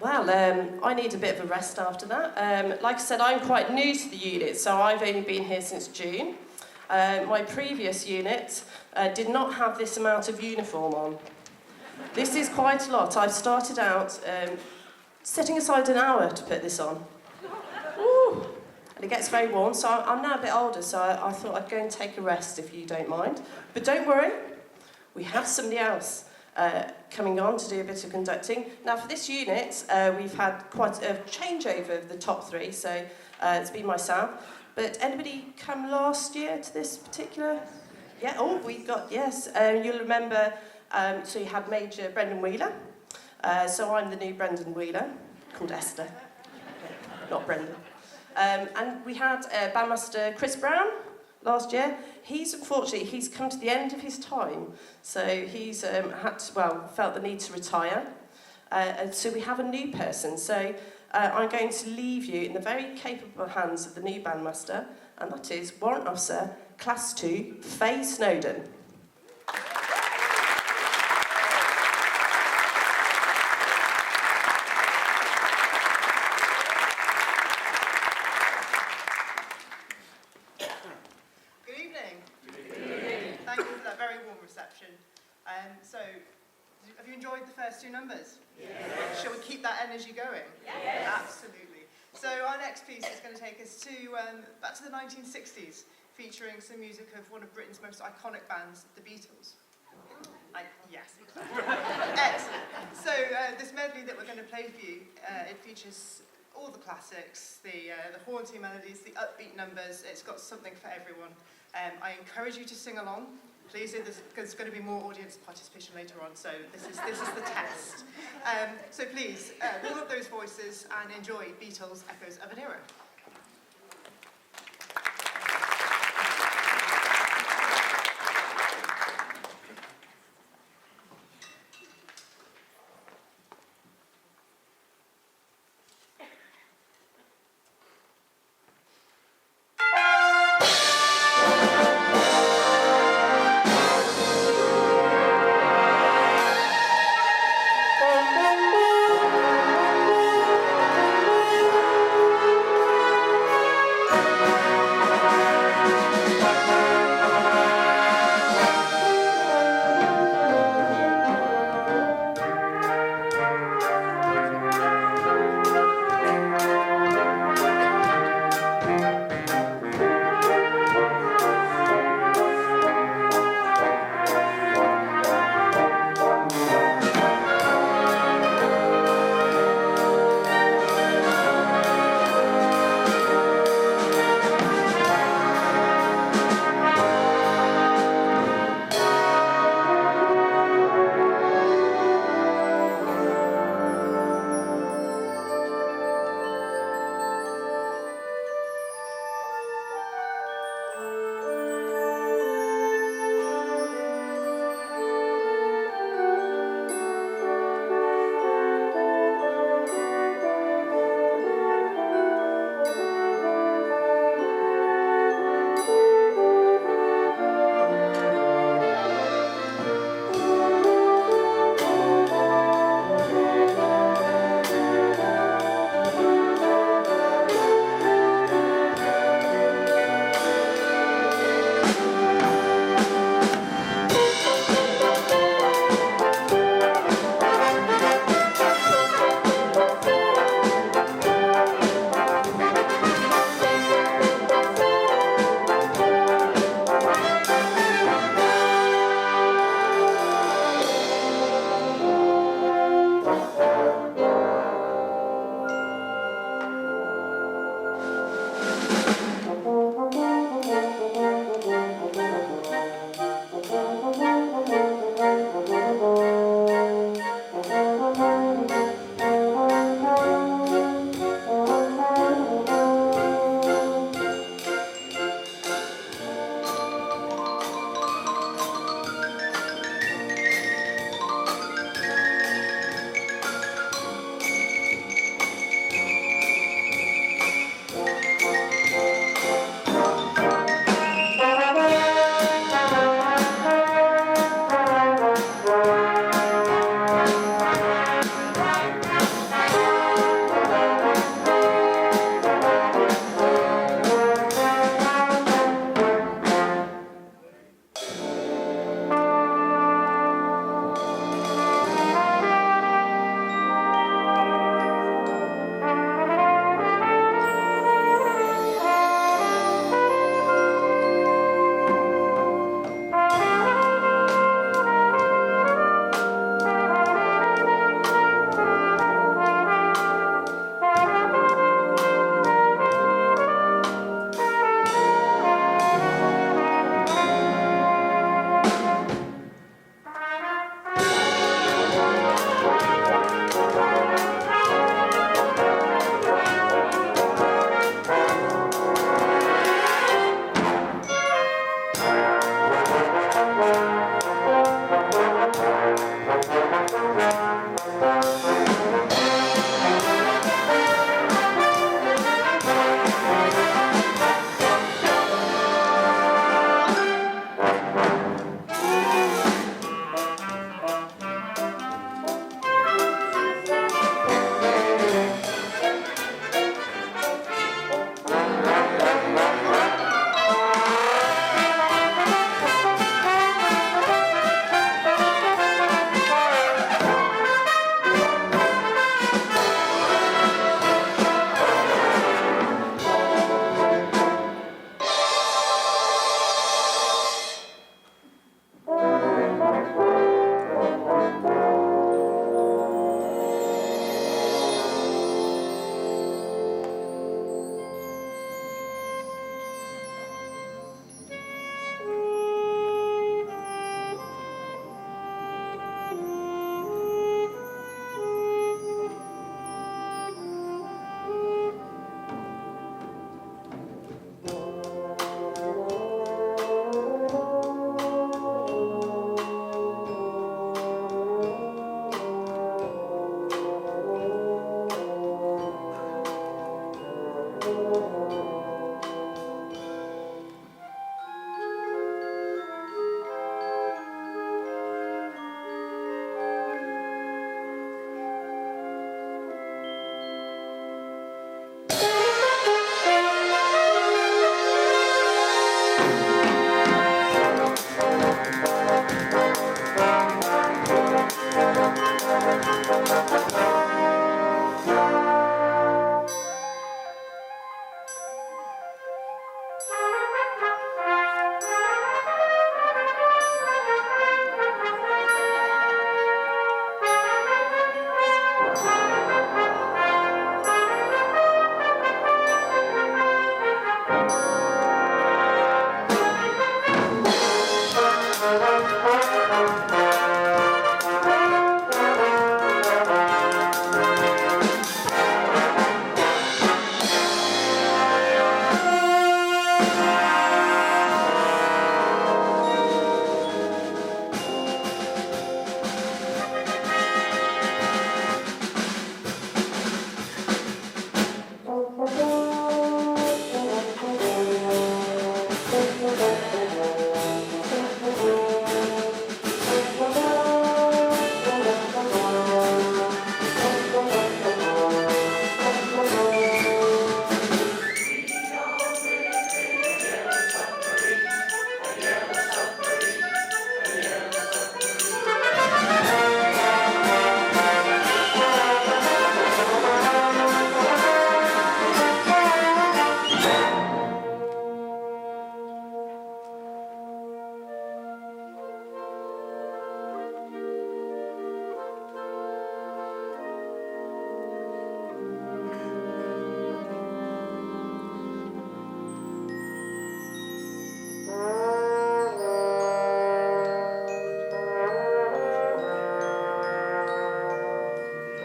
Well, I need a bit of a rest after that. Like I said, I'm quite new to the unit, so I've only been here since June. My previous unit did not have this amount of uniform on. This is quite a lot. I've started out setting aside an hour to put this on. Ooh. And it gets very warm, so I'm now a bit older, so I thought I'd go and take a rest if you don't mind. But don't worry, we have somebody else coming on to do a bit of conducting. Now for this unit, we've had quite a changeover of the top three, so it's been myself. But anybody come last year to this particular? Yeah, oh, we've got, yes. You'll remember, so you had Major Brendan Wheeler. So I'm the new Brendan Wheeler, called Esther, not Brendan. And we had Bandmaster Chris Brown last year. Unfortunately, he's come to the end of his time, so he's felt the need to retire. And so we have a new person. So I'm going to leave you in the very capable hands of the new bandmaster, and that is Warrant Officer Class 2, Faye Snowden. So, have you enjoyed the first two numbers? Yes. Shall we keep that energy going? Yes. Absolutely. So our next piece is going to take us to back to the 1960s, featuring some music of one of Britain's most iconic bands, the Beatles. Yes. Excellent. So this medley that we're going to play for you, it features all the classics, the haunting melodies, the upbeat numbers. It's got something for everyone. I encourage you to sing along. Please, there's going to be more audience participation later on, so this is the test. So please, warm up those voices and enjoy Beatles' Echoes of an Era.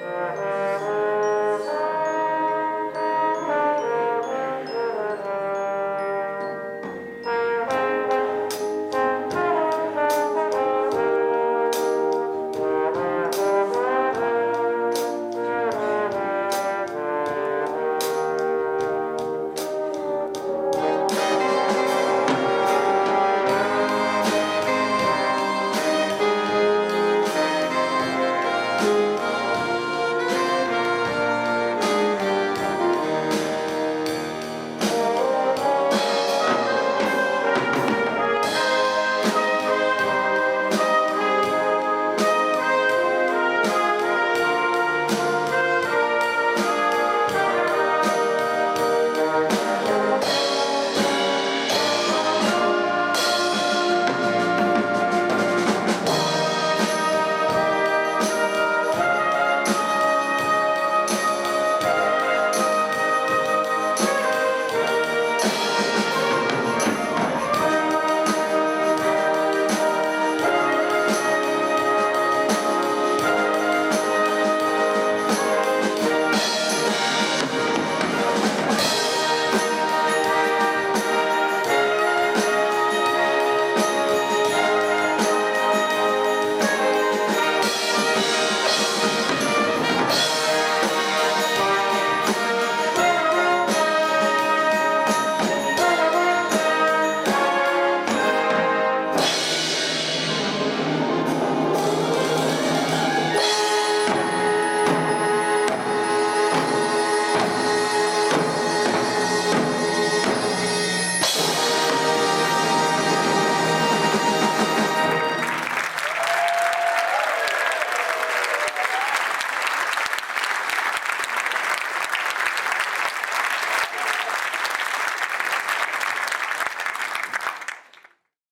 Thank you.